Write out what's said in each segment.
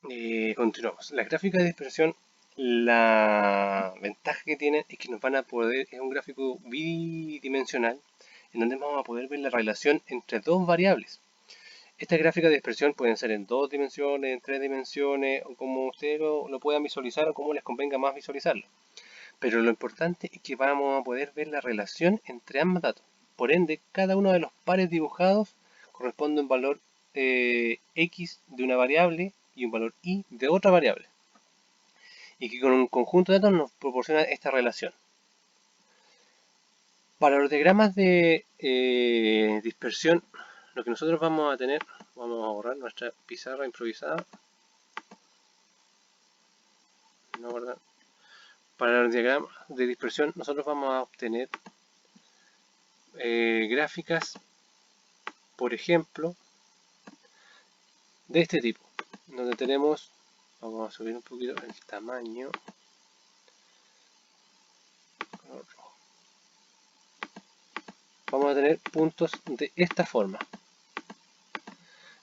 Continuamos. Las gráficas de dispersión, la ventaja que tienen es que nos van a poder, es un gráfico bidimensional, en donde vamos a poder ver la relación entre dos variables. Estas gráficas de dispersión pueden ser en 2 dimensiones, en 3 dimensiones, o como ustedes lo puedan visualizar o como les convenga más visualizarlo. Pero lo importante es que vamos a poder ver la relación entre ambos datos. Por ende, cada uno de los pares dibujados corresponde a un valor x de una variable y un valor y de otra variable. Y que con un conjunto de datos nos proporciona esta relación. Para los diagramas de dispersión, lo que nosotros vamos a tener, vamos a borrar nuestra pizarra improvisada. No guardar. Para los diagramas de dispersión, nosotros vamos a obtener gráficas, por ejemplo, de este tipo, donde tenemos, vamos a subir un poquito el tamaño, vamos a tener puntos de esta forma.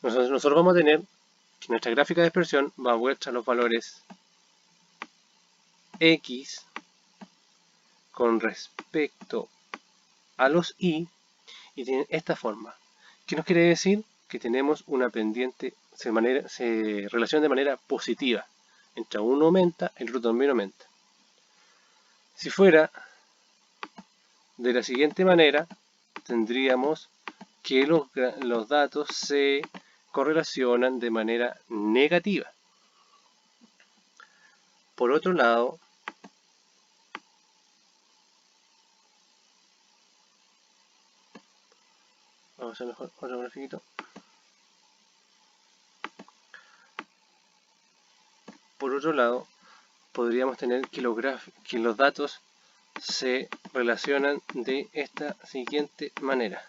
Nosotros vamos a tener que nuestra gráfica de dispersión va a muestrar los valores x con respecto a los y tienen esta forma. ¿Qué nos quiere decir? Que tenemos una pendiente, se relaciona de manera positiva. Entre uno aumenta, el otro también aumenta. Si fuera de la siguiente manera, tendríamos que los datos se correlacionan de manera negativa. Por otro lado, vamos a hacer mejor otro grafiquito. Por otro lado, podríamos tener que los datos se relacionan de esta siguiente manera.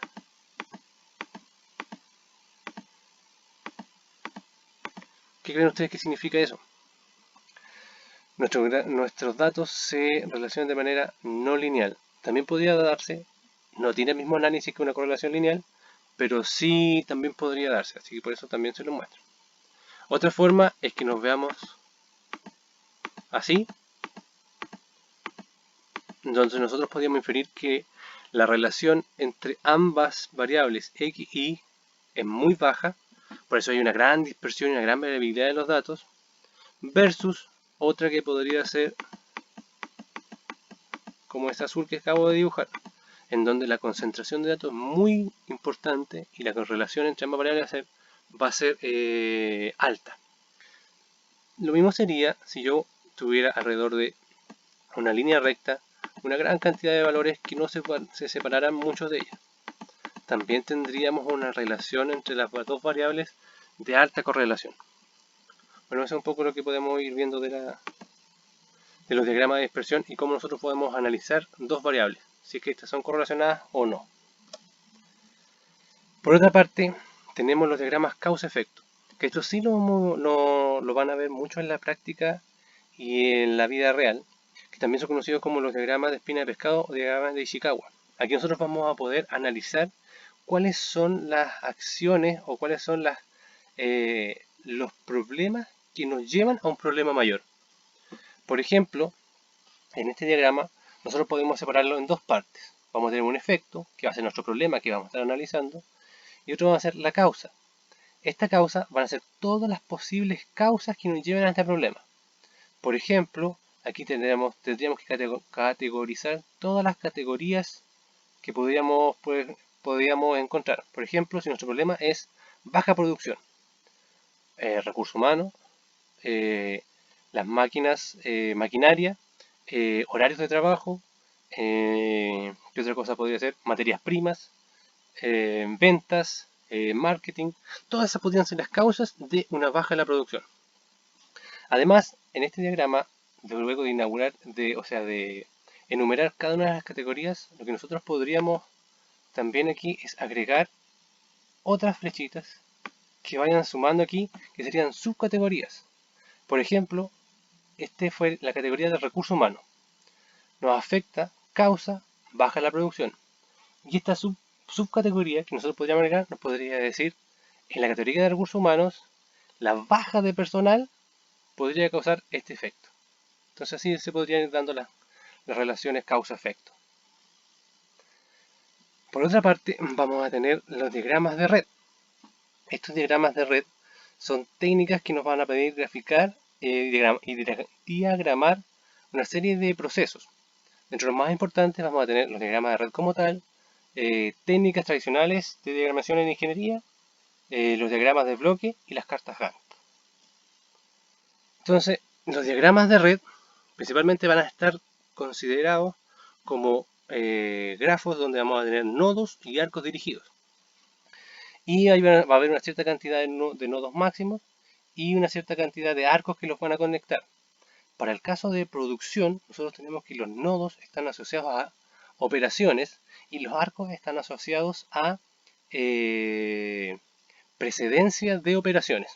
¿Qué creen ustedes que significa eso? Nuestros datos se relacionan de manera no lineal. También podría darse, no tiene el mismo análisis que una correlación lineal, pero sí también podría darse, así que por eso también se lo muestro. Otra forma es que nos veamos así, entonces nosotros podríamos inferir que la relación entre ambas variables x y y es muy baja, por eso hay una gran dispersión y una gran variabilidad de los datos, versus otra que podría ser como esta azul que acabo de dibujar, en donde la concentración de datos es muy importante y la correlación entre ambas variables va a ser alta. Lo mismo sería si yo tuviera alrededor de una línea recta una gran cantidad de valores que no se separaran muchos de ellas. También tendríamos una relación entre las dos variables de alta correlación. Bueno, eso es un poco lo que podemos ir viendo de los diagramas de dispersión y cómo nosotros podemos analizar dos variables, si es que estas son correlacionadas o no. Por otra parte, tenemos los diagramas causa-efecto, que esto sí lo van a ver mucho en la práctica y en la vida real, que también son conocidos como los diagramas de espina de pescado o diagramas de Ishikawa. Aquí nosotros vamos a poder analizar cuáles son las acciones o cuáles son los problemas que nos llevan a un problema mayor. Por ejemplo, en este diagrama nosotros podemos separarlo en dos partes. Vamos a tener un efecto, que va a ser nuestro problema que vamos a estar analizando, y otro va a ser la causa. Esta causa van a ser todas las posibles causas que nos lleven a este problema. Por ejemplo, aquí tendríamos que categorizar todas las categorías que podríamos encontrar. Por ejemplo, si nuestro problema es baja producción, recursos humanos, las máquinas, maquinaria, horarios de trabajo, ¿qué otra cosa podría ser? Materias primas, ventas, marketing, todas esas podrían ser las causas de una baja en la producción. Además, en este diagrama, luego de de enumerar cada una de las categorías, lo que nosotros podríamos también aquí es agregar otras flechitas que vayan sumando aquí, que serían subcategorías. Por ejemplo, este fue la categoría de recurso humano. Nos afecta, causa, baja la producción. Y esta subcategoría que nosotros podríamos agregar nos podría decir, en la categoría de recursos humanos, la baja de personal podría causar este efecto. Entonces así se podrían ir dando las relaciones causa-efecto. Por otra parte, vamos a tener los diagramas de red. Estos diagramas de red son técnicas que nos van a pedir graficar y diagramar una serie de procesos. Dentro de los más importantes vamos a tener los diagramas de red como tal, técnicas tradicionales de diagramación en ingeniería, los diagramas de bloque y las cartas Gantt. Entonces, los diagramas de red principalmente van a estar considerados como grafos donde vamos a tener nodos y arcos dirigidos. Y ahí va a haber una cierta cantidad de nodos máximos y una cierta cantidad de arcos que los van a conectar. Para el caso de producción, nosotros tenemos que los nodos están asociados a operaciones y los arcos están asociados a precedencia de operaciones.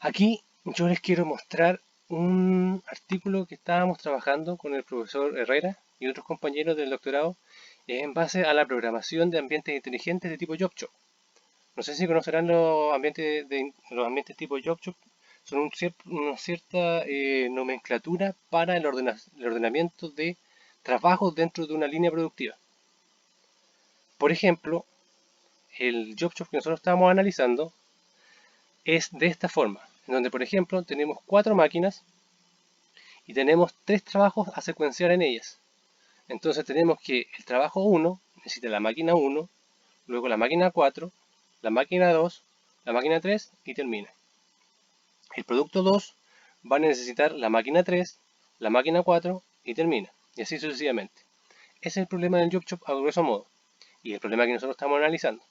Aquí yo les quiero mostrar un artículo que estábamos trabajando con el profesor Herrera y otros compañeros del doctorado en base a la programación de ambientes inteligentes de tipo YocToP. No sé si conocerán los ambientes tipo YocToP. Son una cierta nomenclatura para el ordenamiento de trabajos dentro de una línea productiva. Por ejemplo, el YocToP que nosotros estamos analizando es de esta forma, en donde por ejemplo tenemos 4 máquinas y tenemos 3 trabajos a secuenciar en ellas. Entonces tenemos que el trabajo 1 necesita la máquina 1, luego la máquina 4, la máquina 2, la máquina 3 y termina. El producto 2 va a necesitar la máquina 3, la máquina 4 y termina. Y así sucesivamente. Ese es el problema del YocToP a grueso modo. Y el problema que nosotros estamos analizando.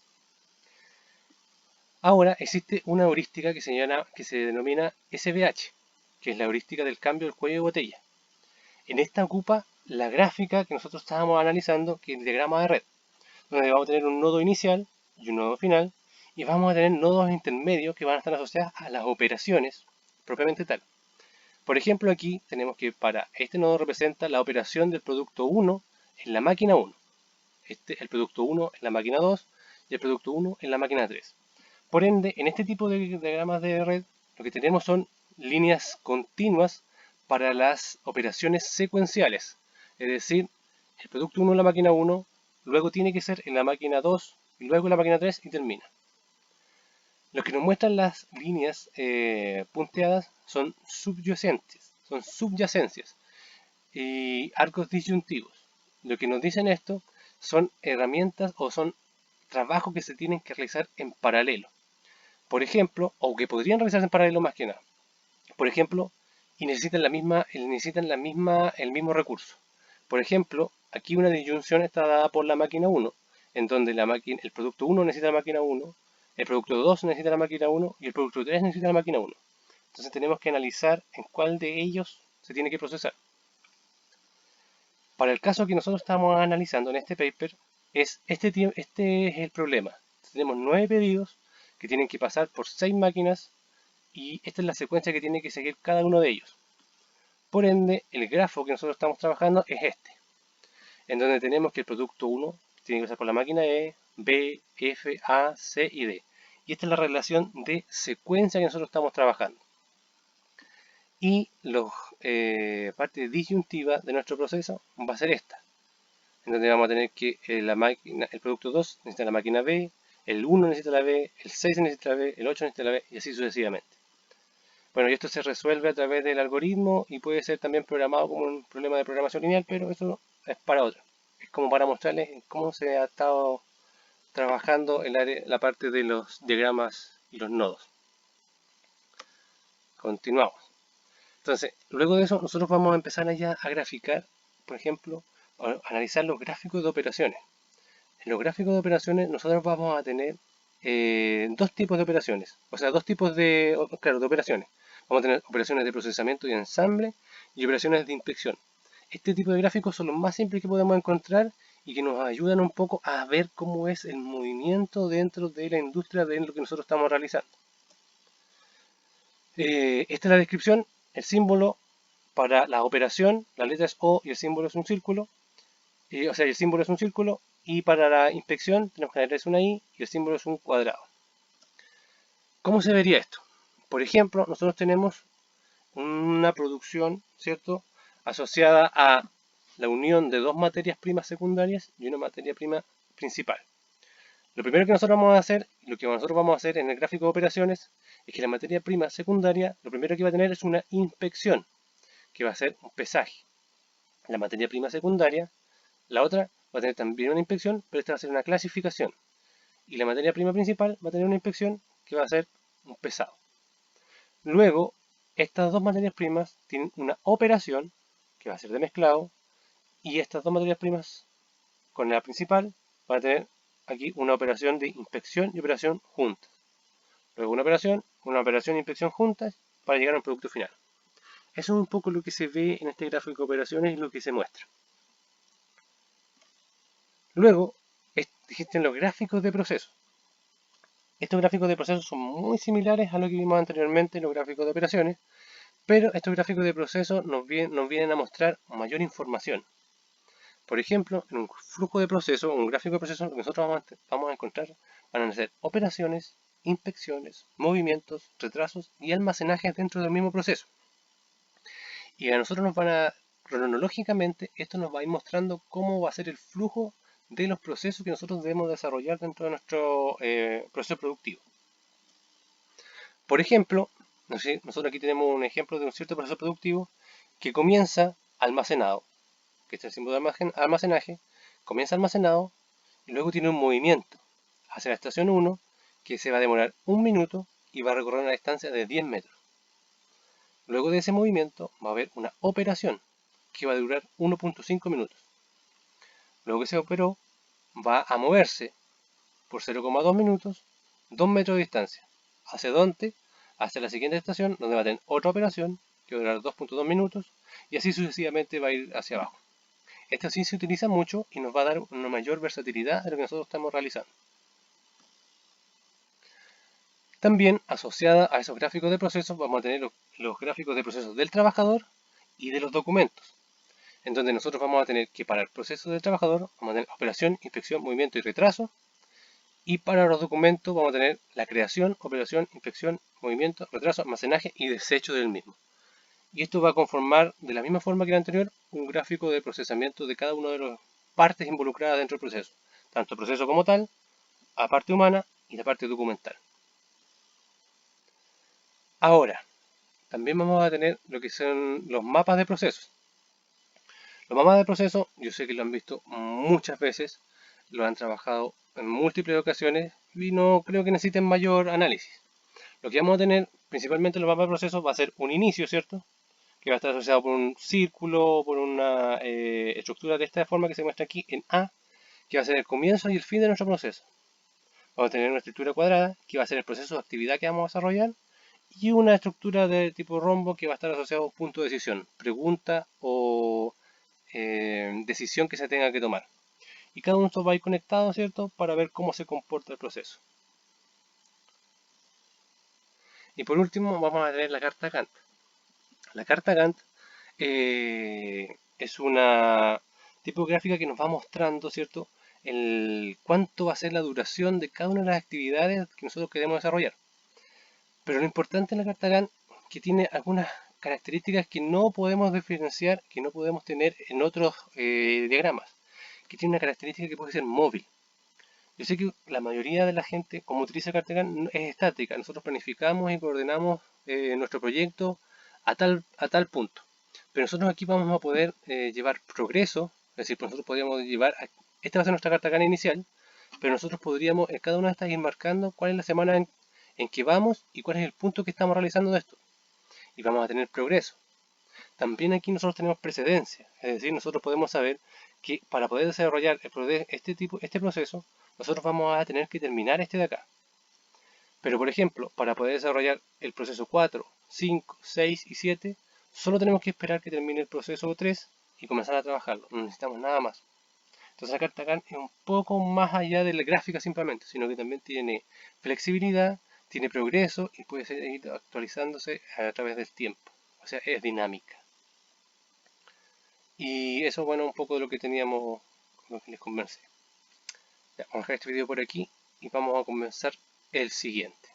Ahora existe una heurística que se denomina SVH, que es la heurística del cambio del cuello de botella. En esta ocupa la gráfica que nosotros estábamos analizando, que es el diagrama de red, donde vamos a tener un nodo inicial y un nodo final, y vamos a tener nodos intermedios que van a estar asociados a las operaciones propiamente tal. Por ejemplo, aquí tenemos que para este nodo representa la operación del producto 1 en la máquina 1, el producto 1 en la máquina 2 y el producto 1 en la máquina 3. Por ende, en este tipo de diagramas de red, lo que tenemos son líneas continuas para las operaciones secuenciales. Es decir, el producto 1 en la máquina 1, luego tiene que ser en la máquina 2, y luego en la máquina 3 y termina. Lo que nos muestran las líneas punteadas son subyacentes y arcos disyuntivos. Lo que nos dicen esto son herramientas o son trabajos que se tienen que realizar en paralelo. Por ejemplo, o que podrían realizarse en paralelo más que nada. Por ejemplo, y necesitan el mismo recurso. Por ejemplo, aquí una disyunción está dada por la máquina 1, en donde el producto 1 necesita la máquina 1, el producto 2 necesita la máquina 1 y el producto 3 necesita la máquina 1. Entonces tenemos que analizar en cuál de ellos se tiene que procesar. Para el caso que nosotros estamos analizando en este paper, este es el problema. Tenemos 9 pedidos que tienen que pasar por 6 máquinas y esta es la secuencia que tiene que seguir cada uno de ellos. Por ende, el grafo que nosotros estamos trabajando es este, en donde tenemos que el producto 1 tiene que pasar por la máquina E, B, F, A, C y D. Y esta es la relación de secuencia que nosotros estamos trabajando. Y la parte disyuntiva de nuestro proceso va a ser esta, en donde vamos a tener que el producto 2 necesita la máquina B, el 1 necesita la B, el 6 necesita la B, el 8 necesita la B y así sucesivamente. Bueno, y esto se resuelve a través del algoritmo y puede ser también programado como un problema de programación lineal, pero eso es para otro. Es como para mostrarles cómo se ha estado trabajando en la parte de los diagramas y los nodos. Continuamos. Entonces, luego de eso, nosotros vamos a empezar ya a graficar, por ejemplo, a analizar los gráficos de operaciones. En los gráficos de operaciones, nosotros vamos a tener dos tipos de operaciones, o sea, dos tipos de operaciones. Vamos a tener operaciones de procesamiento y ensamble y operaciones de inspección. Este tipo de gráficos son los más simples que podemos encontrar y que nos ayudan un poco a ver cómo es el movimiento dentro de la industria de lo que nosotros estamos realizando. Esta es la descripción, el símbolo para la operación, la letra es O y el símbolo es un círculo, el símbolo es un círculo, y para la inspección tenemos que agregar una I y el símbolo es un cuadrado. ¿Cómo se vería esto? Por ejemplo, nosotros tenemos una producción, ¿cierto?, asociada a la unión de dos materias primas secundarias y una materia prima principal. Lo primero que nosotros vamos a hacer, lo que nosotros vamos a hacer en el gráfico de operaciones, es que la materia prima secundaria, lo primero que va a tener es una inspección, que va a ser un pesaje. La materia prima secundaria, la otra, va a tener también una inspección, pero esta va a ser una clasificación. Y la materia prima principal va a tener una inspección que va a ser un pesado. Luego, estas dos materias primas tienen una operación, que va a ser de mezclado, y estas dos materias primas con la principal van a tener aquí una operación de inspección y operación juntas. Luego una operación e inspección juntas para llegar a un producto final. Eso es un poco lo que se ve en este gráfico de operaciones y lo que se muestra. Luego existen los gráficos de proceso. Estos gráficos de proceso son muy similares a lo que vimos anteriormente en los gráficos de operaciones, pero estos gráficos de proceso nos vienen a mostrar mayor información. Por ejemplo, en un flujo de proceso, un gráfico de proceso, lo que nosotros vamos a encontrar van a ser operaciones, inspecciones, movimientos, retrasos y almacenajes dentro del mismo proceso. Y a nosotros cronológicamente, esto nos va a ir mostrando cómo va a ser el flujo de los procesos que nosotros debemos desarrollar dentro de nuestro proceso productivo. Por ejemplo, nosotros aquí tenemos un ejemplo de un cierto proceso productivo que comienza almacenado, que es el símbolo de almacenaje, comienza almacenado y luego tiene un movimiento hacia la estación 1 que se va a demorar 1 minuto y va a recorrer una distancia de 10 metros. Luego de ese movimiento va a haber una operación que va a durar 1.5 minutos. Luego que se operó, va a moverse por 0,2 minutos, 2 metros de distancia. ¿Hacia dónde? Hacia la siguiente estación, donde va a tener otra operación que va a durar 2.2 minutos y así sucesivamente va a ir hacia abajo. Esto sí se utiliza mucho y nos va a dar una mayor versatilidad de lo que nosotros estamos realizando. También asociada a esos gráficos de procesos vamos a tener los gráficos de procesos del trabajador y de los documentos, en donde nosotros vamos a tener que para el proceso del trabajador vamos a tener operación, inspección, movimiento y retraso, y para los documentos vamos a tener la creación, operación, inspección, movimiento, retraso, almacenaje y desecho del mismo. Y esto va a conformar de la misma forma que el anterior un gráfico de procesamiento de cada una de las partes involucradas dentro del proceso, tanto el proceso como tal, la parte humana y la parte documental. Ahora, también vamos a tener lo que son los mapas de procesos. Los mapas de proceso, yo sé que lo han visto muchas veces, lo han trabajado en múltiples ocasiones y no creo que necesiten mayor análisis. Lo que vamos a tener principalmente en los mapas de procesos va a ser un inicio, ¿cierto? Que va a estar asociado por un círculo, por una estructura de esta forma que se muestra aquí en A, que va a ser el comienzo y el fin de nuestro proceso. Vamos a tener una estructura cuadrada, que va a ser el proceso de actividad que vamos a desarrollar, y una estructura de tipo rombo que va a estar asociado a un punto de decisión, pregunta o decisión que se tenga que tomar. Y cada uno de estos va a ir conectado, ¿cierto?, para ver cómo se comporta el proceso. Y por último vamos a tener la carta Gantt. La carta Gantt es una tipográfica que nos va mostrando, ¿cierto?, cuánto va a ser la duración de cada una de las actividades que nosotros queremos desarrollar. Pero lo importante en la carta Gantt es que tiene algunas características que no podemos diferenciar, que no podemos tener en otros diagramas, que tiene una característica que puede ser móvil. Yo sé que la mayoría de la gente, como utiliza carta Gantt, es estática. Nosotros planificamos y coordinamos nuestro proyecto a tal punto. Pero nosotros aquí vamos a poder llevar progreso, es decir, nosotros podríamos llevar, esta va a ser nuestra carta Gantt inicial, pero nosotros podríamos en cada una de estas ir marcando cuál es la semana en que vamos y cuál es el punto que estamos realizando de esto. Y vamos a tener progreso. También aquí nosotros tenemos precedencia, es decir, nosotros podemos saber que para poder desarrollar este proceso, nosotros vamos a tener que terminar este de acá. Pero por ejemplo, para poder desarrollar el proceso 4, 5, 6 y 7, solo tenemos que esperar que termine el proceso 3 y comenzar a trabajarlo. No necesitamos nada más. Entonces la carta Gantt es un poco más allá de la gráfica simplemente, sino que también tiene flexibilidad, tiene progreso y puede seguir actualizándose a través del tiempo. O sea, es dinámica. Y eso, bueno, un poco de lo que teníamos, lo que les conversé. Ya, vamos a dejar este video por aquí y vamos a comenzar el siguiente.